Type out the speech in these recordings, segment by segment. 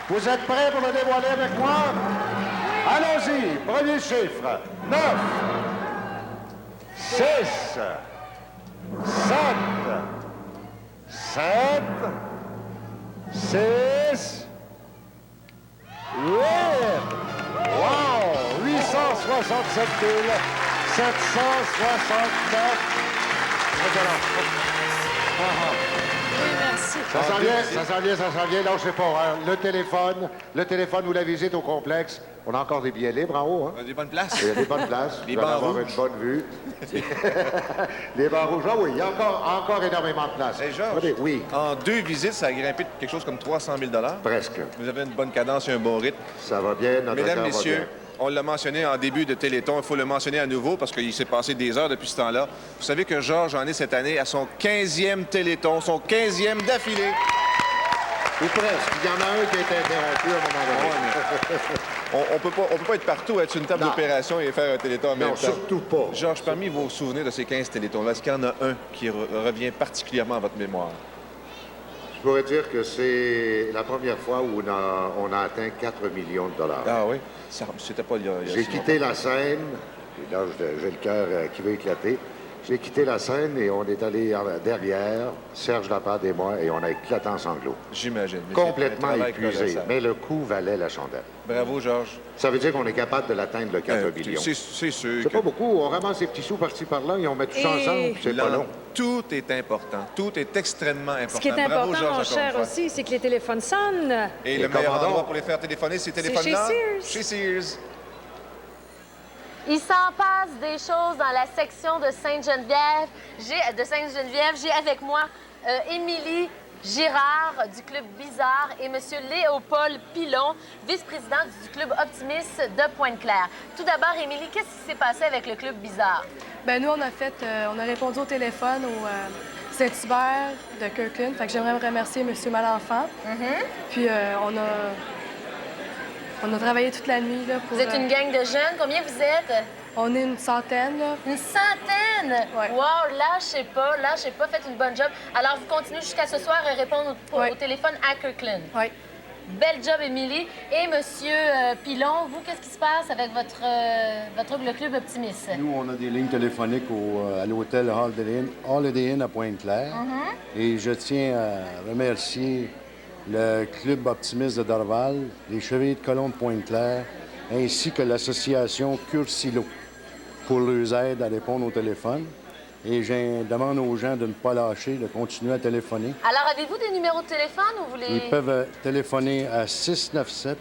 Vous êtes prêts pour le dévoiler avec moi? Allons-y. Premier chiffre. 9, 6, 7, 7, 6, 8. Wow! 867 769. Oui, merci. Ça s'en vient. Lâchez pas. Hein. Le téléphone ou la visite au complexe. On a encore des billets libres en haut. Hein? Des bonnes places. Il y a des bonnes places. Les Vous allez bancs avoir rouges. une bonne vue. Les bancs rouges. Ah oui, il y a encore énormément de place. Hey, Georges, Oui, en 2 visites, ça a grimpé de quelque chose comme 300 000 presque. Vous avez une bonne cadence et un bon rythme. Ça va bien, notre cœur Mesdames, va Messieurs, bien. on l'a mentionné en début de Téléthon, il faut le mentionner à nouveau parce qu'il s'est passé des heures depuis ce temps-là. Vous savez que Georges en est cette année à son 15e Téléthon, son 15e d'affilée. Ou presque. Il y en a un qui a été interrompu à un moment donné. On peut pas être partout, être sur une table Non. d'opération et faire un Téléthon en même Non, temps. surtout pas. Georges, parmi vos souvenirs de ces 15 Télétons-là, est-ce qu'il y en a un qui revient particulièrement à votre mémoire? Je pourrais dire que c'est la première fois où on a atteint 4 millions de dollars. Ah oui? C'était pas il y a J'ai si quitté longtemps. la scène, et là j'ai le cœur qui veut éclater. J'ai quitté la scène et on est allé derrière, Serge Lappard et moi, et on a éclaté en sanglots. J'imagine. Mais Complètement c'est un travail épuisé, colossal. mais le coup valait la chandelle. Bravo, Georges. Ça veut dire qu'on est capable de l'atteindre, le 4 millions. C'est sûr C'est que pas beaucoup, on ramasse ces petits sous par-ci par-là et on met tout ça ensemble, puis c'est pas long. tout est important. Tout est extrêmement important. Ce qui est Bravo, important, Georges, mon encore une cher fois. aussi, c'est que les téléphones sonnent. Et Et le meilleur commandons. endroit pour les faire téléphoner, ces téléphones-là? chez Sears. Chez Sears. Il s'en passe des choses dans la section de Sainte-Geneviève. J'ai avec moi Émilie Girard du Club Bizarre et M. Léopold Pilon, vice-président du Club Optimiste de Pointe-Claire. Tout d'abord, Émilie, qu'est-ce qui s'est passé avec le Club Bizarre? Ben nous, on a répondu au téléphone au Saint-Hubert de Kirkland. Fait que j'aimerais remercier M. Malenfant. Puis on a travaillé toute la nuit là, pour... Vous êtes une gang de jeunes. Combien vous êtes? On est une centaine, là. Une centaine! Ouais. Wow, lâchez pas, faites une bonne job. Alors, vous continuez jusqu'à ce soir à répondre Ouais. au téléphone à Kirkland. Oui. Bel job, Émilie. Et Monsieur Pilon, vous, qu'est-ce qui se passe avec le Club Optimiste? Nous, on a des lignes téléphoniques à l'hôtel Holiday Inn à Pointe-Claire. Et je tiens à remercier le Club Optimiste de Dorval, les Chevaliers de Colomb de Pointe-Claire, ainsi que l'association Cursilo pour leur aide à répondre au téléphone. Et je demande aux gens de ne pas lâcher, de continuer à téléphoner. Alors, avez-vous des numéros de téléphone ou vous les... Ils peuvent téléphoner à 697-0334.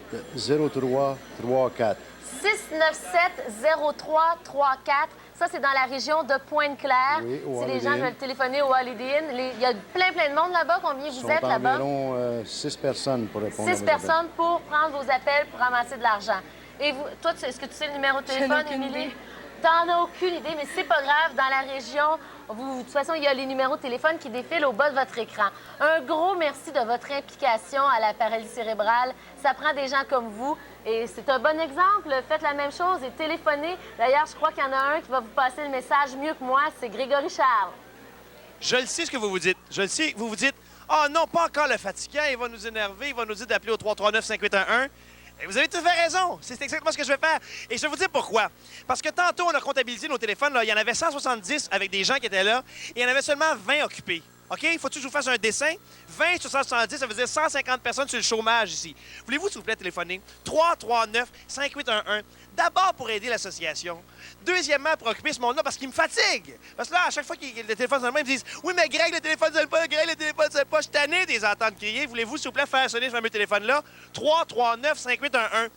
697-0334. Ça, c'est dans la région de Pointe-Claire. Oui, au si les Holiday gens Inn. veulent téléphoner au Holiday Inn, il y a plein de monde là-bas. Combien Ils vous sont êtes là-bas? environ 6 personnes pour répondre à 6 vos appels. personnes pour prendre vos appels pour ramasser de l'argent. Et vous, toi, est-ce que tu sais le numéro de J'en ai téléphone, aucune Émilie? idée. T'en as aucune idée, mais c'est pas grave. Dans la région, de toute façon, il y a les numéros de téléphone qui défilent au bas de votre écran. Un gros merci de votre implication à la paralysie cérébrale. Ça prend des gens comme vous. Et c'est un bon exemple. Faites la même chose et téléphonez. D'ailleurs, je crois qu'il y en a un qui va vous passer le message mieux que moi. C'est Grégory Charles. Je le sais ce que vous vous dites. Je le sais. Vous vous dites, ah non, pas encore le fatigant. Il va nous énerver. Il va nous dire d'appeler au 339-5811. Et vous avez tout fait raison. C'est exactement ce que je vais faire. Et je vais vous dire pourquoi. Parce que tantôt, on a comptabilisé nos téléphones. Là. Il y en avait 170 avec des gens qui étaient là. Et il y en avait seulement 20 occupés. OK? Il faut que je vous fasse un dessin. 20 sur 170, ça veut dire 150 personnes sur le chômage ici. Voulez-vous, s'il vous plaît, téléphoner? 339-5811. D'abord pour aider l'association. Deuxièmement, pour occuper ce monde-là parce qu'il me fatigue. Parce que là, à chaque fois qu'il y a le téléphone dans la main, ils me disent « Oui, mais Greg, le téléphone ne sonne pas. Greg, le téléphone ne sonne pas. » Je suis tanné de les entendre crier. Voulez-vous, s'il vous plaît, faire sonner ce fameux téléphone-là? 339-5811.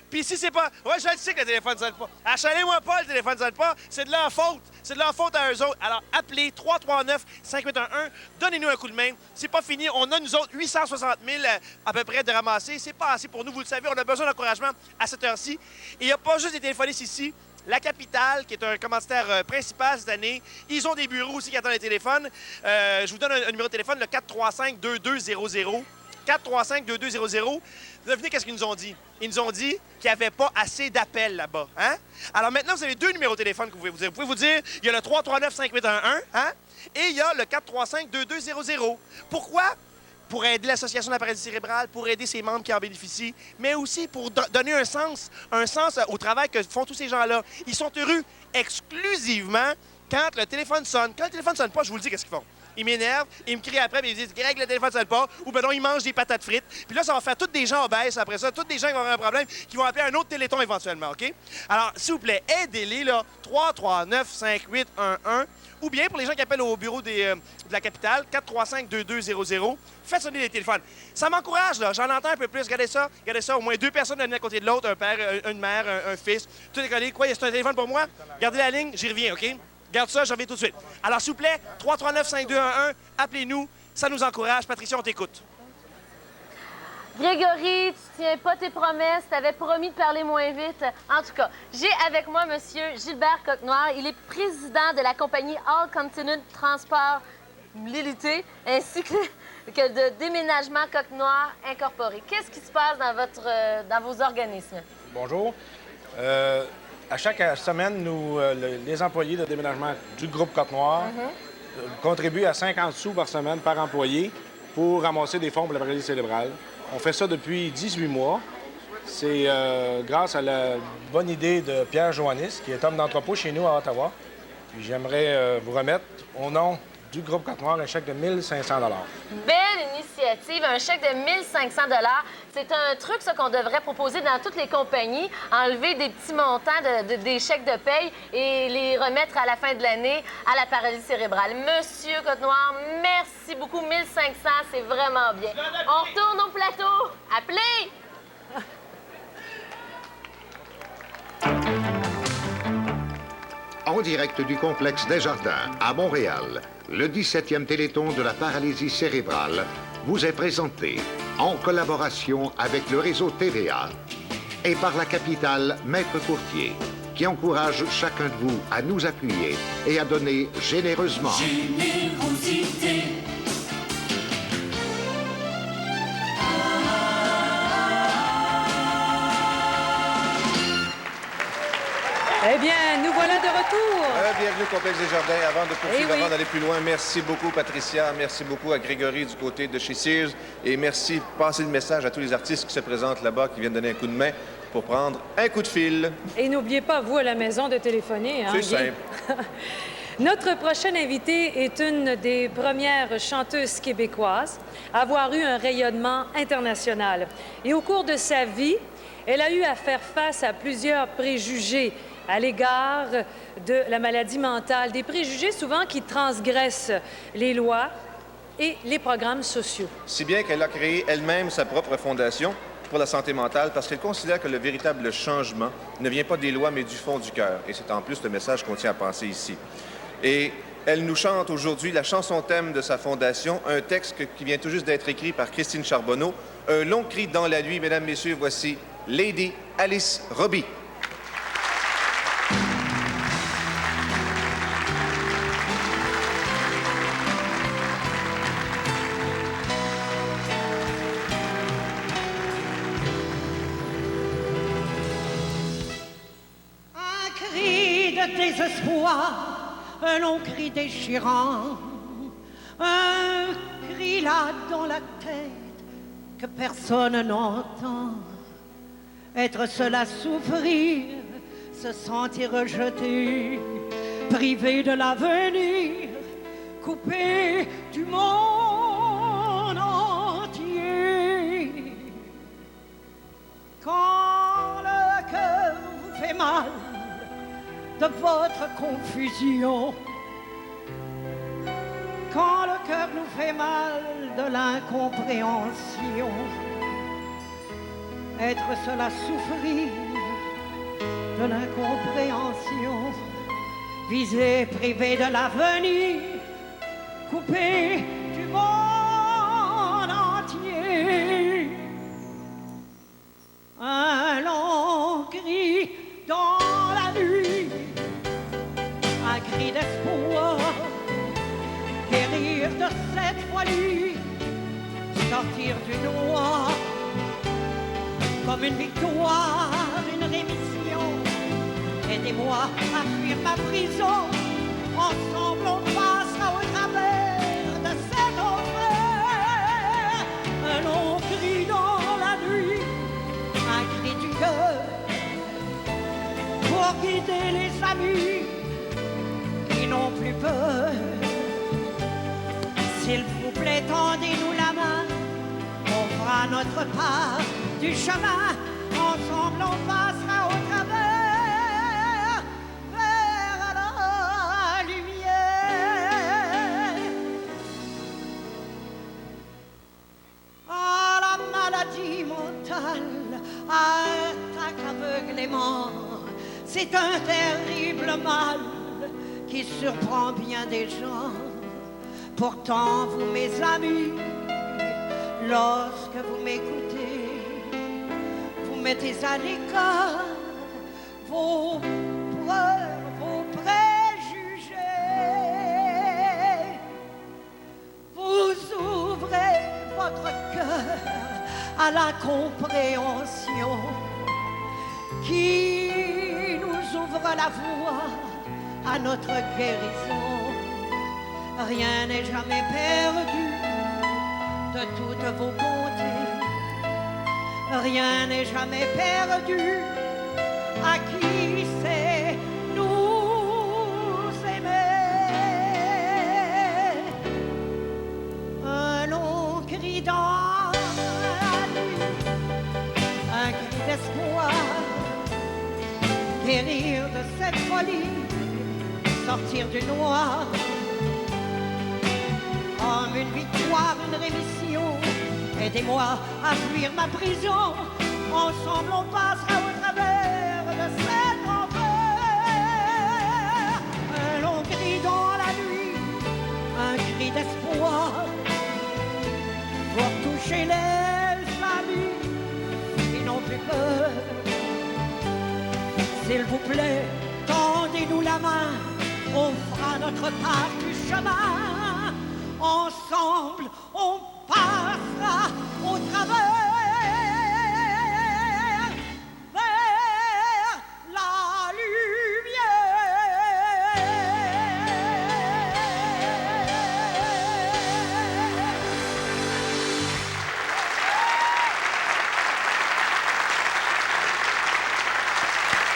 Puis si c'est pas... Ouais, je le sais que le téléphone ne sonne pas. Achalez-moi pas, le téléphone ne sonne pas. C'est de leur faute. C'est de leur faute à eux autres. Alors, appelez 339-5811. Donnez-nous un coup de main. C'est pas fini. On a, nous autres, 860 000 à peu près de ramasser. C'est pas assez pour nous, vous le savez. On a besoin d'encouragement à cette heure-ci. Et il n'y a pas juste des téléphonistes ici. La Capitale, qui est un commanditaire principal cette année, ils ont des bureaux aussi qui attendent les téléphones. Je vous donne un numéro de téléphone, le 435-2200. 435-2200. Devinez qu'est-ce qu'ils nous ont dit? Ils nous ont dit qu'il n'y avait pas assez d'appels là-bas. Hein? Alors maintenant, vous avez deux numéros de téléphone que vous pouvez vous dire. Vous pouvez vous dire, il y a le 339-5811, hein? Et il y a le 435-2200. Pourquoi? pour aider l'Association de la paralysie cérébrale, pour aider ses membres qui en bénéficient, mais aussi pour donner un sens au travail que font tous ces gens-là. Ils sont heureux exclusivement quand le téléphone sonne. Quand le téléphone sonne pas, je vous le dis, qu'est-ce qu'ils font? Ils m'énervent, ils me crient après, puis ils me disent « Greg, le téléphone ne sonne pas » ou « Ben non, ils mangent des patates frites. » Puis là, ça va faire tous des gens obèses après ça, tous des gens qui vont avoir un problème, qui vont appeler un autre téléthon éventuellement, OK? Alors, s'il vous plaît, aidez-les, là, 339-5811, ou bien pour les gens qui appellent au bureau de la capitale, 435-2200, faites sonner les téléphones. Ça m'encourage, là, j'en entends un peu plus. Regardez ça, au moins 2 personnes l'une à côté de l'autre, un père, une mère, un fils, tout est collé. Quoi, c'est un téléphone pour moi? Gardez la ligne, j'y reviens, OK? Garde ça, je reviens tout de suite. Alors, s'il vous plaît, 339-5211, appelez-nous, ça nous encourage. Patricia, on t'écoute. Grégory, tu tiens pas tes promesses, t'avais promis de parler moins vite. En tout cas, j'ai avec moi M. Gilbert Coquenoir. Il est président de la compagnie All Continent Transport Mobilité, ainsi que de Déménagement Coquenoir Incorporé. Qu'est-ce qui se passe dans vos organismes? Bonjour. À chaque semaine, nous, les employés de déménagement du groupe Côte-Noire contribuent à 50 sous par semaine par employé pour ramasser des fonds pour la paralysie cérébrale. On fait ça depuis 18 mois. C'est grâce à la bonne idée de Pierre Joannis, qui est homme d'entrepôt chez nous à Ottawa. Puis j'aimerais vous remettre, au nom du groupe Côte-Noire, un chèque de 1 500 $. Belle initiative, un chèque de 1 500 $. C'est un truc, ça, qu'on devrait proposer dans toutes les compagnies, enlever des petits montants des chèques de paye et les remettre à la fin de l'année à la paralysie cérébrale. Monsieur Côte-Noir, merci beaucoup. 1 500 $, c'est vraiment bien. On retourne au plateau. Appelez! En direct du complexe Desjardins, à Montréal, le 17e Téléthon de la paralysie cérébrale vous est présenté en collaboration avec le réseau TVA et par la capitale Maître Courtier, qui encourage chacun de vous à nous appuyer et à donner généreusement. Générosité. Eh bien, nous voilà de retour. Bienvenue au complexe Desjardins. Avant de poursuivre, Eh oui. avant d'aller plus loin, merci beaucoup, Patricia. Merci beaucoup à Grégory du côté de chez Sears. Et merci, passez le message à tous les artistes qui se présentent là-bas, qui viennent donner un coup de main pour prendre un coup de fil. Et n'oubliez pas, vous, à la maison, de téléphoner. Hein, C'est Guy? simple. Notre prochaine invitée est une des premières chanteuses québécoises à avoir eu un rayonnement international. Et au cours de sa vie, elle a eu à faire face à plusieurs préjugés à l'égard de la maladie mentale, des préjugés souvent qui transgressent les lois et les programmes sociaux. Si bien qu'elle a créé elle-même sa propre fondation pour la santé mentale parce qu'elle considère que le véritable changement ne vient pas des lois, mais du fond du cœur. Et c'est en plus le message qu'on tient à penser ici. Et elle nous chante aujourd'hui la chanson thème de sa fondation, un texte qui vient tout juste d'être écrit par Christine Charbonneau, un long cri dans la nuit. Mesdames, Messieurs, voici Lady Alice Robbie. Désespoir, un long cri déchirant, un cri là dans la tête que personne n'entend. Être seul à souffrir, se sentir rejeté, privé de l'avenir, coupé du monde entier. Quand le cœur vous fait mal de votre confusion, quand le cœur nous fait mal de l'incompréhension, être seul à souffrir de l'incompréhension, visé, privé de l'avenir, coupé du monde entier. Un long cri dans la nuit, un cri d'espoir, guérir de cette folie, sortir du noir, comme une victoire, une rémission. Aidez-moi à fuir ma prison, ensemble on passera au travers de cet enfer. S'il vous plaît, tendez-nous la main. On fera notre part du chemin. Ensemble, on passera au travers vers la lumière. Ah, la maladie mentale attaque aveuglément. C'est un terrible mal qui surprend bien des gens. Pourtant, vous, mes amis, lorsque vous m'écoutez, vous mettez à l'écart vos peurs, vos préjugés. Vous ouvrez votre cœur à la compréhension qui nous ouvre la voie à notre guérison. Rien n'est jamais perdu de toutes vos bontés. Rien n'est jamais perdu à qui sait nous aimer. Un long cri dans la nuit, un cri d'espoir, guérir de cette folie, sortir du noir. Comme une victoire, une rémission, aidez-moi à fuir ma prison. Ensemble, on passera au travers de cet enfer. Un long cri dans la nuit, un cri d'espoir, pour toucher les amis qui n'ont plus peur. S'il vous plaît, tendez-nous la main, on fera notre part du chemin. Ensemble, on passera au travers vers la lumière.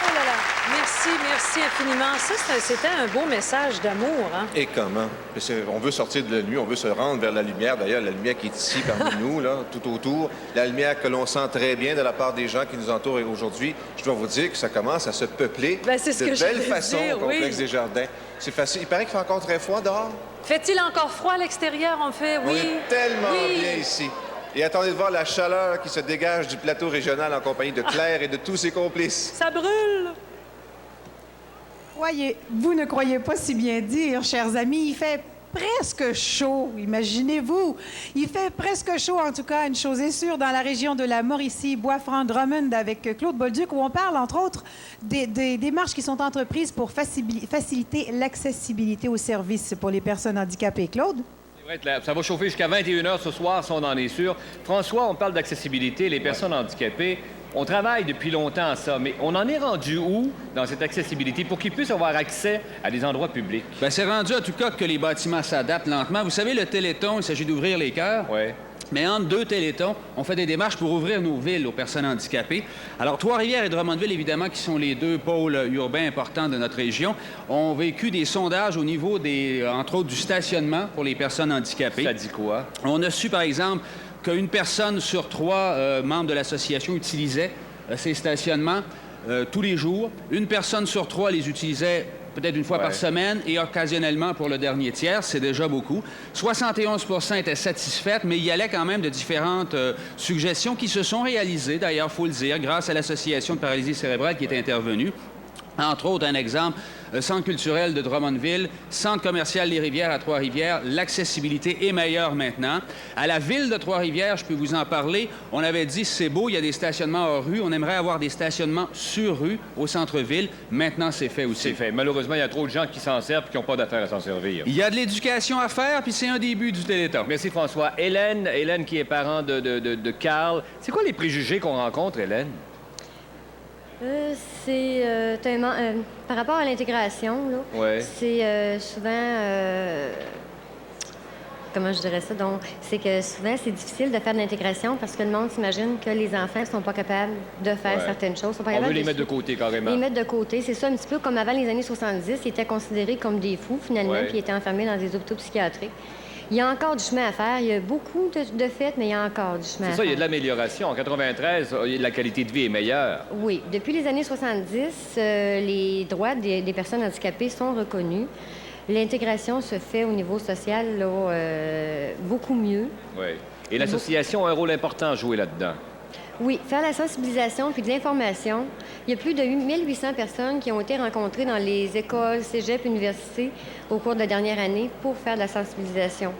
Oh là là, merci infiniment. Ça, c'était un beau message d'amour, hein? Et comment? On veut sortir de la nuit, on veut se rendre vers la lumière. D'ailleurs, la lumière qui est ici parmi nous, là, tout autour. La lumière que l'on sent très bien de la part des gens qui nous entourent aujourd'hui. Je dois vous dire que ça commence à se peupler C'est ce de que belle j'allais façon dire, au complexe oui. des Jardins. C'est facile. Il paraît qu'il fait encore très froid dehors. Fait-il encore froid à l'extérieur? On fait oui. On est tellement oui. bien ici. Et attendez de voir la chaleur qui se dégage du plateau régional en compagnie de Claire et de tous ses complices. Ça brûle! Voyez, vous ne croyez pas si bien dire, chers amis, il fait presque chaud, imaginez-vous. Il fait presque chaud, en tout cas, une chose est sûre, dans la région de la Mauricie, Bois-Franc-Drummond, avec Claude Bolduc, où on parle, entre autres, des démarches qui sont entreprises pour faciliter l'accessibilité aux services pour les personnes handicapées. Claude? Ça va chauffer jusqu'à 21h ce soir, ça on en est sûr. François, on parle d'accessibilité, les personnes handicapées. On travaille depuis longtemps à ça, mais on en est rendu où dans cette accessibilité pour qu'ils puissent avoir accès à des endroits publics? Bien, c'est rendu en tout cas que les bâtiments s'adaptent lentement. Vous savez, le Téléthon, il s'agit d'ouvrir les cœurs. Oui. Mais entre deux Téléthons, on fait des démarches pour ouvrir nos villes aux personnes handicapées. Alors, Trois-Rivières et Drummondville, évidemment, qui sont les deux pôles urbains importants de notre région, ont vécu des sondages au niveau entre autres, du stationnement pour les personnes handicapées. Ça dit quoi? On a su, par exemple, qu'une personne sur trois membres de l'association utilisait ces stationnements tous les jours. Une personne sur trois les utilisait peut-être une fois par semaine et occasionnellement pour le dernier tiers. C'est déjà beaucoup. 71 % étaient satisfaites, mais il y allait quand même de différentes suggestions qui se sont réalisées, d'ailleurs, il faut le dire, grâce à l'Association de paralysie cérébrale qui est intervenue. Entre autres, un exemple, Centre culturel de Drummondville, Centre commercial Les Rivières à Trois-Rivières, l'accessibilité est meilleure maintenant. À la ville de Trois-Rivières, je peux vous en parler, on avait dit, c'est beau, il y a des stationnements hors rue, on aimerait avoir des stationnements sur rue au centre-ville. Maintenant, c'est fait aussi. C'est fait. Malheureusement, il y a trop de gens qui s'en servent et qui n'ont pas d'affaires à s'en servir. Il y a de l'éducation à faire, puis c'est un début du Téléthon. Merci, François. Hélène qui est parent de Carl. C'est quoi les préjugés qu'on rencontre, Hélène? C'est par rapport à l'intégration, là. Ouais. C'est souvent... comment je dirais ça? Donc, c'est que souvent, c'est difficile de faire de l'intégration parce que le monde s'imagine que les enfants ne sont pas capables de faire certaines choses. Sont pas On veut les mettre de côté, carrément. Les mettre de côté. C'est ça, un petit peu comme avant les années 70, ils étaient considérés comme des fous, finalement, puis ils étaient enfermés dans des hôpitaux psychiatriques. Il y a encore du chemin à faire. Il y a beaucoup de fêtes, mais il y a encore du chemin à faire. C'est ça, il y a de l'amélioration. En 93, la qualité de vie est meilleure. Oui. Depuis les années 70, les droits des personnes handicapées sont reconnus. L'intégration se fait au niveau social là, beaucoup mieux. Oui. Et l'association a un rôle important à jouer là-dedans. Oui, faire la sensibilisation puis de l'information. Il y a plus de 1800 personnes qui ont été rencontrées dans les écoles, cégep, universités au cours de la dernière année pour faire de la sensibilisation.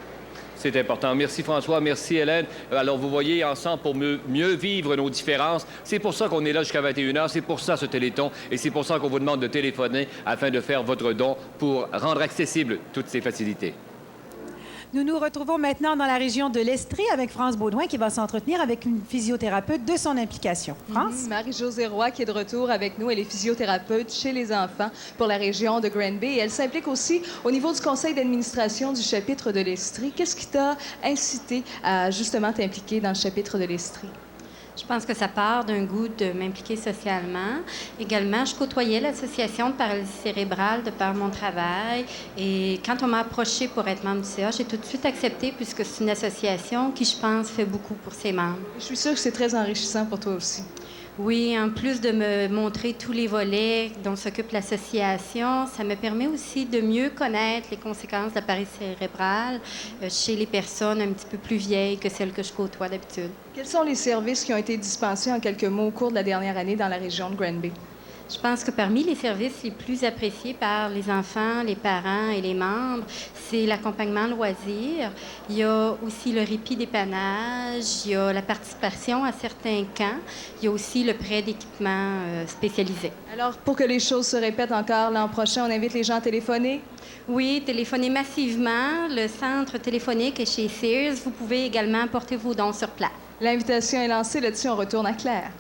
C'est important. Merci François, merci Hélène. Alors vous voyez, ensemble pour mieux vivre nos différences, c'est pour ça qu'on est là jusqu'à 21h, c'est pour ça ce Téléthon et c'est pour ça qu'on vous demande de téléphoner afin de faire votre don pour rendre accessibles toutes ces facilités. Nous nous retrouvons maintenant dans la région de l'Estrie avec France Baudouin qui va s'entretenir avec une physiothérapeute de son implication. France? Marie-Josée Roy qui est de retour avec nous. Elle est physiothérapeute chez les enfants pour la région de Granby. Et elle s'implique aussi au niveau du conseil d'administration du chapitre de l'Estrie. Qu'est-ce qui t'a incité à justement t'impliquer dans le chapitre de l'Estrie? Je pense que ça part d'un goût de m'impliquer socialement. Également, je côtoyais l'association de paralysie cérébrale de par mon travail. Et quand on m'a approché pour être membre du CA, j'ai tout de suite accepté puisque c'est une association qui, je pense, fait beaucoup pour ses membres. Je suis sûre que c'est très enrichissant pour toi aussi. Oui, en plus de me montrer tous les volets dont s'occupe l'association, ça me permet aussi de mieux connaître les conséquences de la paralysie cérébrale chez les personnes un petit peu plus vieilles que celles que je côtoie d'habitude. Quels sont les services qui ont été dispensés en quelques mots au cours de la dernière année dans la région de Granby? Je pense que parmi les services les plus appréciés par les enfants, les parents et les membres, c'est l'accompagnement loisir. Il y a aussi le répit dépannage, il y a la participation à certains camps, il y a aussi le prêt d'équipements spécialisés. Alors, pour que les choses se répètent encore l'an prochain, on invite les gens à téléphoner? Oui, téléphonez massivement. Le centre téléphonique est chez Sears. Vous pouvez également apporter vos dons sur place. L'invitation est lancée. Là-dessus, on retourne à Claire.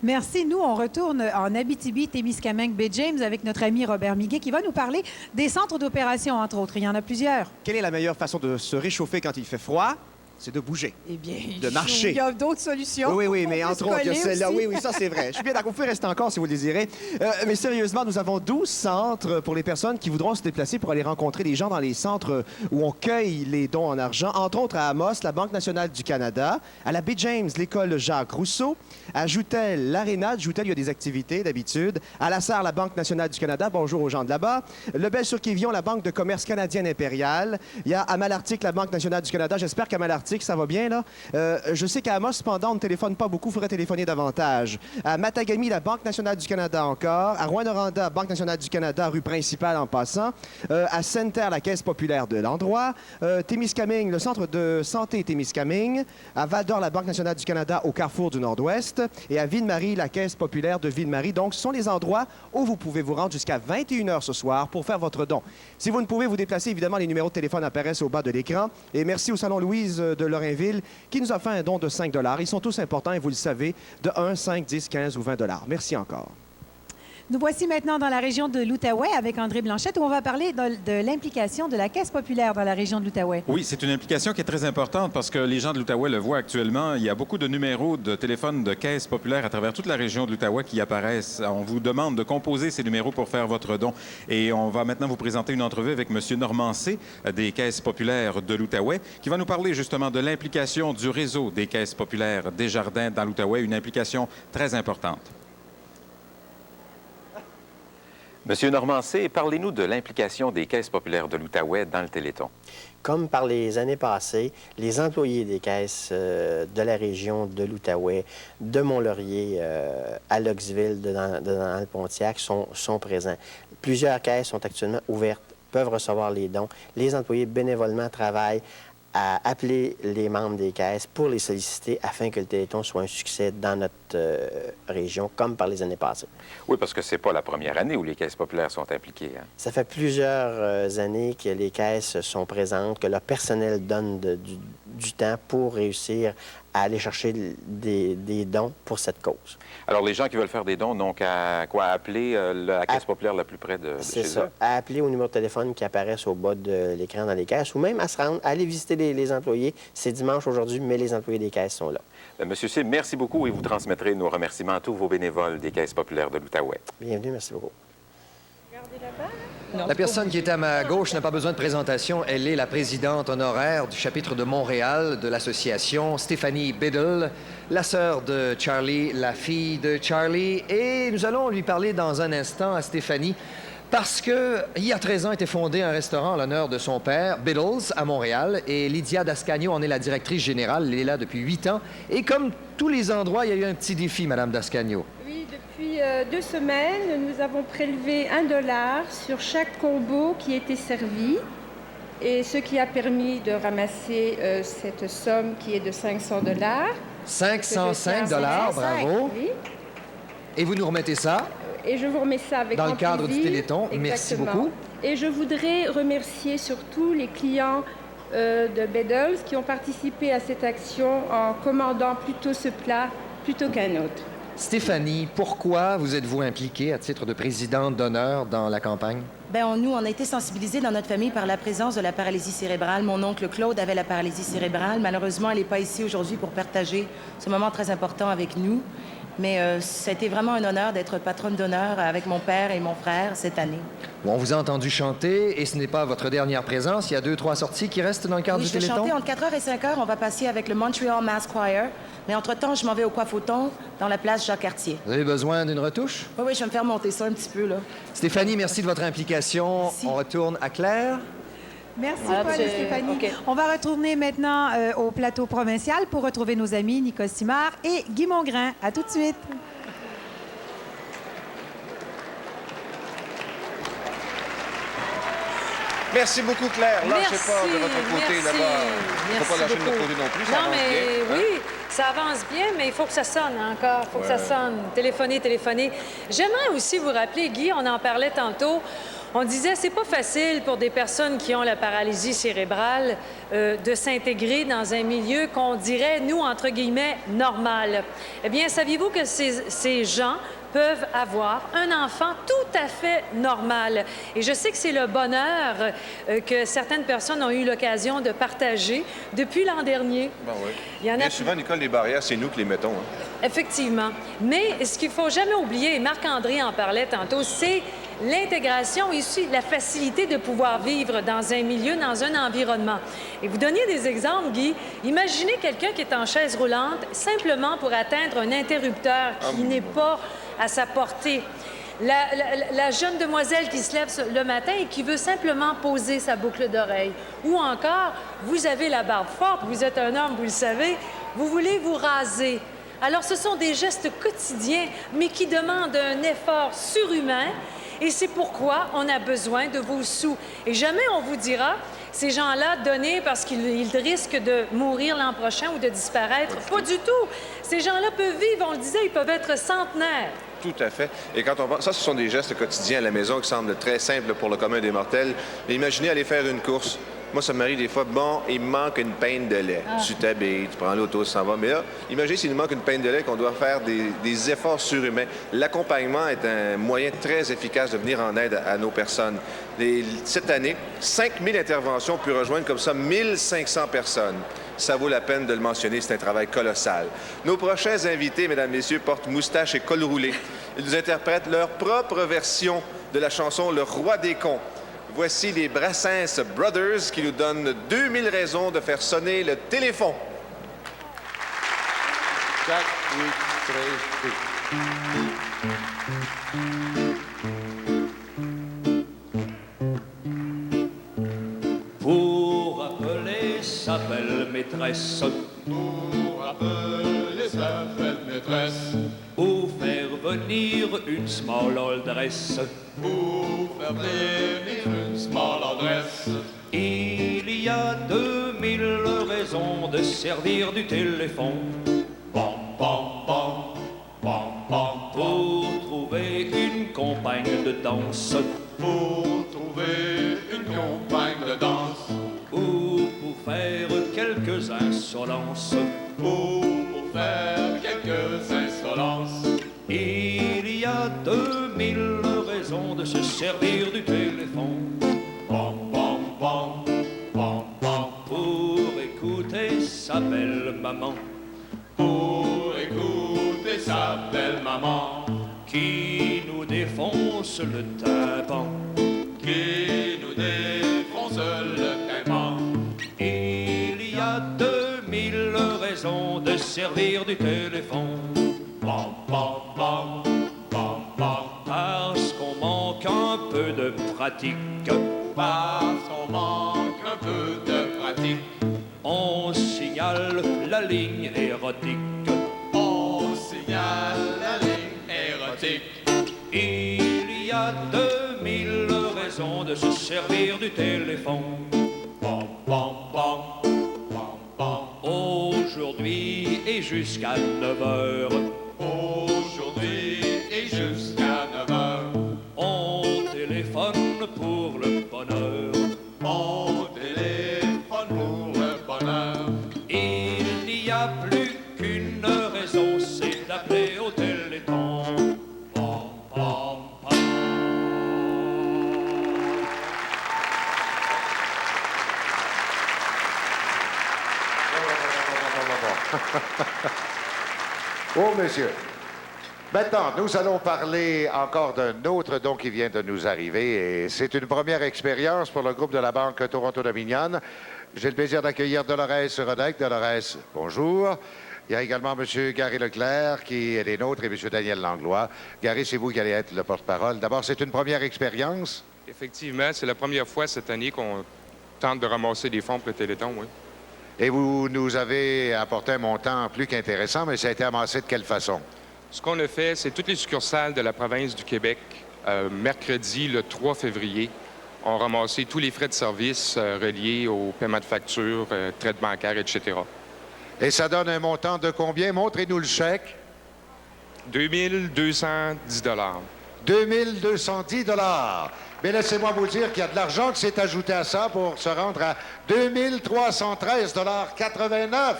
Merci. Nous, on retourne en Abitibi-Témiscamingue Bay James avec notre ami Robert Miguet qui va nous parler des centres d'opération, entre autres. Il y en a plusieurs. Quelle est la meilleure façon de se réchauffer quand il fait froid? C'est de bouger. Eh bien, de marcher. Il y a d'autres solutions. Oui, mais entre autres, il y a celle-là. Oui, ça, c'est vrai. Je suis bien d'accord. Vous pouvez rester encore si vous le désirez. Mais sérieusement, nous avons 12 centres pour les personnes qui voudront se déplacer pour aller rencontrer les gens dans les centres où on cueille les dons en argent. Entre autres, à Amos, la Banque nationale du Canada, à la Bay James, l'école Jacques-Rousseau, à Joutel, l'Aréna. Joutel, il y a des activités d'habitude. À La Sarre, la Banque nationale du Canada. Bonjour aux gens de là-bas. Le Bel-sur-Quévillon, la Banque de commerce canadienne impériale. Il y a à Malartic, la Banque nationale du Canada. J'espère qu'à Malartic, ça va bien, là. Je sais qu'à Amos, cependant, on ne téléphone pas beaucoup. Il faudrait téléphoner davantage. À Matagami, la Banque nationale du Canada encore. À Rouyn-Noranda, Banque nationale du Canada, rue principale en passant. À Sainte-Terre, la Caisse populaire de l'endroit. Témiscamingue, le centre de santé Témiscamingue. À Val-d'Or, la Banque nationale du Canada au carrefour du Nord-Ouest. Et à Ville-Marie, la Caisse populaire de Ville-Marie. Donc, ce sont les endroits où vous pouvez vous rendre jusqu'à 21h ce soir pour faire votre don. Si vous ne pouvez vous déplacer, évidemment, les numéros de téléphone apparaissent au bas de l'écran. Et merci au Salon Louise de Lorrainville qui nous a fait un don de 5 $. Ils sont tous importants et vous le savez, de 1, 5, 10, 15 ou 20 $. Merci encore. Nous voici maintenant dans la région de l'Outaouais avec André Blanchette où on va parler de l'implication de la Caisse populaire dans la région de l'Outaouais. Oui, c'est une implication qui est très importante parce que les gens de l'Outaouais le voient actuellement. Il y a beaucoup de numéros de téléphone de Caisse populaire à travers toute la région de l'Outaouais qui apparaissent. On vous demande de composer ces numéros pour faire votre don. Et on va maintenant vous présenter une entrevue avec M. Normancé des Caisses populaires de l'Outaouais qui va nous parler justement de l'implication du réseau des Caisses populaires Desjardins dans l'Outaouais, une implication très importante. Monsieur Normancé, parlez-nous de l'implication des Caisses populaires de l'Outaouais dans le Téléthon. Comme par les années passées, les employés des caisses de la région de l'Outaouais, de Mont-Laurier à Loxville, dans le Pontiac, sont présents. Plusieurs caisses sont actuellement ouvertes, peuvent recevoir les dons. Les employés bénévolement travaillent à appeler les membres des caisses pour les solliciter afin que le Téléthon soit un succès dans notre région, comme par les années passées. Oui, parce que c'est pas la première année où les Caisses populaires sont impliquées. Hein? Ça fait plusieurs années que les caisses sont présentes, que leur personnel donne du temps pour réussir à aller chercher des dons pour cette cause. Alors, les gens qui veulent faire des dons n'ont qu'à appeler la Caisse populaire la plus près de chez eux? C'est ça. À appeler au numéro de téléphone qui apparaissent au bas de l'écran dans les caisses ou même à se rendre, à aller visiter les employés. C'est dimanche aujourd'hui, mais les employés des caisses sont là. Monsieur C, merci beaucoup et vous transmettrez nos remerciements à tous vos bénévoles des Caisses populaires de l'Outaouais. Bienvenue, merci beaucoup. Regardez là-bas, là. La personne qui est à ma gauche n'a pas besoin de présentation. Elle est la présidente honoraire du chapitre de Montréal de l'association, Stéphanie Biddle, la sœur de Charlie, la fille de Charlie. Et nous allons lui parler dans un instant à Stéphanie parce que il y a 13 ans, était fondé un restaurant en l'honneur de son père, Biddles, à Montréal. Et Lydia Dascagno en est la directrice générale. Elle est là depuis 8 ans. Et comme tous les endroits, il y a eu un petit défi, Madame Dascagno. Oui, depuis 2 semaines, nous avons prélevé $1 sur chaque combo qui était servi. Et ce qui a permis de ramasser cette somme qui est de $500. 505 $, bravo. Oui. Et vous nous remettez ça? Et je vous remets ça avec dans le grand cadre plaisir. du Téléthon. Merci beaucoup. Et je voudrais remercier surtout les clients de Biddles qui ont participé à cette action en commandant plutôt ce plat plutôt qu'un autre. Stéphanie, pourquoi vous êtes-vous impliquée à titre de présidente d'honneur dans la campagne? Bien, nous, on a été sensibilisés dans notre famille par la présence de la paralysie cérébrale. Mon oncle Claude avait la paralysie cérébrale. Malheureusement, elle n'est pas ici aujourd'hui pour partager ce moment très important avec nous. Mais ça a été vraiment un honneur d'être patronne d'honneur avec mon père et mon frère cette année. Bon, on vous a entendu chanter et ce n'est pas votre dernière présence. Il y a 2-3 sorties qui restent dans le cadre oui, du Téléthon? Oui, je vais chanter entre 4h et 5h. On va passer avec le Montreal Mass Choir. Mais entre-temps, je m'en vais au Coiffauton dans la place Jacques-Cartier. Vous avez besoin d'une retouche? Oui, je vais me faire monter ça un petit peu, là. Stéphanie, merci de votre implication. Merci. On retourne à Claire. Merci, Paul et Stéphanie. Okay. On va retourner maintenant au plateau provincial pour retrouver nos amis Nicole Simard et Guy Mongrain. À tout de suite. Merci beaucoup, Claire. Lâchez pas de votre côté là-bas. Il ne faut pas lâcher de notre côté non plus. Ça avance bien, oui, ça avance bien, mais il faut que ça sonne encore. Il faut que ça sonne. Téléphonez. J'aimerais aussi vous rappeler, Guy, on en parlait tantôt. On disait, c'est pas facile pour des personnes qui ont la paralysie cérébrale de s'intégrer dans un milieu qu'on dirait, nous, entre guillemets, normal. Eh bien, saviez-vous que ces gens peuvent avoir un enfant tout à fait normal. Et je sais que c'est le bonheur que certaines personnes ont eu l'occasion de partager depuis l'an dernier. Ben oui. Bien souvent, Nicole, les barrières, c'est nous qui les mettons. Hein. Effectivement. Mais ce qu'il ne faut jamais oublier, et Marc-André en parlait tantôt, c'est l'intégration ici, la facilité de pouvoir vivre dans un milieu, dans un environnement. Et vous donniez des exemples, Guy. Imaginez quelqu'un qui est en chaise roulante simplement pour atteindre un interrupteur qui n'est pas à sa portée. La jeune demoiselle qui se lève le matin et qui veut simplement poser sa boucle d'oreille. Ou encore, vous avez la barbe forte, vous êtes un homme, vous le savez, vous voulez vous raser. Alors, ce sont des gestes quotidiens, mais qui demandent un effort surhumain. Et c'est pourquoi on a besoin de vos sous. Et jamais on vous dira, ces gens-là, donnez parce qu'ils risquent de mourir l'an prochain ou de disparaître. Pas du tout. Ces gens-là peuvent vivre, on le disait, ils peuvent être centenaires. Tout à fait. Et quand on pense, ça, ce sont des gestes quotidiens à la maison qui semblent très simples pour le commun des mortels. Mais imaginez aller faire une course. Moi, ça m'arrive des fois, bon, il me manque une pinte de lait. Tu t'habilles, tu prends l'auto, ça s'en va. Mais là, imaginez s'il nous manque une pinte de lait, qu'on doit faire des efforts surhumains. L'accompagnement est un moyen très efficace de venir en aide à nos personnes. Cette année, 5000 interventions ont pu rejoindre comme ça 1500 personnes. Ça vaut la peine de le mentionner, c'est un travail colossal. Nos prochains invités, mesdames, messieurs, portent moustache et col roulé. Ils nous interprètent leur propre version de la chanson « Le roi des cons ». Voici les Brassens Brothers qui nous donnent 2000 raisons de faire sonner le téléphone. 4, 8, 3, Pour appeler sa belle maîtresse. Pour appeler sa belle maîtresse. Pour faire venir une small dress. Pour faire venir une small dress. Il y a 2000 raisons de servir du téléphone. Bam, bam, bam, bam, bam, pour trouver une compagne de danse. Pour trouver une compagne de danse. Ou pour faire quelques insolences. Pour faire quelques insolences. Il y a 2000 raisons de se servir du téléphone. Bam, bam, bam, bam, bam. Pour écouter sa belle maman. Pour écouter sa belle maman. Qui nous défonce le tympan. qui nous défonce le paiement. Il y a 2000 raisons de servir du téléphone. Bam, bam, bam, bam, bam. Parce qu'on manque un peu de pratique. Parce qu'on manque un peu de pratique. On signale la ligne érotique. On signale la ligne érotique. Il y a 2000 raisons de se servir du téléphone. Bam, bam, bam, bam, bam. Aujourd'hui et jusqu'à 9 heures. Aujourd'hui et jusqu'à 9 heures. On téléphone pour le bonheur. On téléphone pour le bonheur. Il n'y a plus qu'une raison, c'est d'appeler au téléthon. Bam, bam, bam. Oh, monsieur. Maintenant, nous allons parler encore d'un autre don qui vient de nous arriver et c'est une première expérience pour le groupe de la Banque Toronto-Dominion. J'ai le plaisir d'accueillir Dolores Rodek. Dolores, bonjour. Il y a également M. Gary Leclerc qui est des nôtres et M. Daniel Langlois. Gary, c'est vous qui allez être le porte-parole. D'abord, c'est une première expérience. Effectivement, c'est la première fois cette année qu'on tente de ramasser des fonds pour le Téléthon, oui. Et vous nous avez apporté un montant plus qu'intéressant, mais ça a été amassé de quelle façon? Ce qu'on a fait, c'est toutes les succursales de la province du Québec, mercredi, le 3 février, ont ramassé tous les frais de service reliés au paiement de factures, traite bancaire, etc. Et ça donne un montant de combien? Montrez-nous le chèque. 2210 $. 2210 $. Mais laissez-moi vous dire qu'il y a de l'argent qui s'est ajouté à ça pour se rendre à 2313,89 $.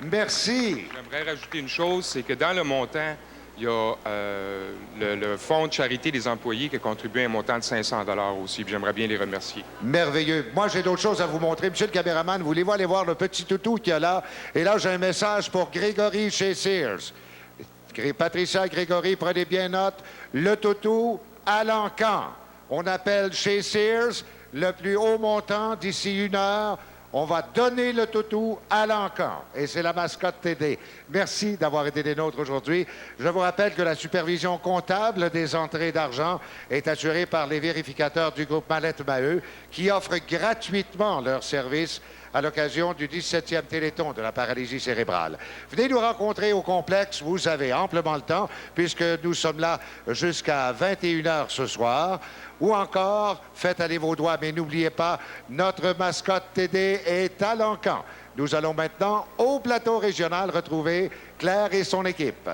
Merci. J'aimerais rajouter une chose, c'est que dans le montant, il y a le Fonds de charité des employés qui a contribué à un montant de 500 $ aussi, puis j'aimerais bien les remercier. Merveilleux. Moi, j'ai d'autres choses à vous montrer. Monsieur le caméraman, voulez-vous aller voir le petit toutou qu'il y a là? Et là, j'ai un message pour Grégory chez Sears. Patricia, Grégory, prenez bien note. Le toutou à l'encan. On appelle chez Sears le plus haut montant d'ici 1 heure. On va donner le toutou à l'encan. Et c'est la mascotte TD. Merci d'avoir été des nôtres aujourd'hui. Je vous rappelle que la supervision comptable des entrées d'argent est assurée par les vérificateurs du groupe Mallette-Maheu qui offrent gratuitement leurs services à l'occasion du 17e Téléthon de la paralysie cérébrale. Venez nous rencontrer au complexe. Vous avez amplement le temps puisque nous sommes là jusqu'à 21 h ce soir. Ou encore, faites aller vos doigts, mais n'oubliez pas, notre mascotte TD est à l'encan. Nous allons maintenant au plateau régional retrouver Claire et son équipe.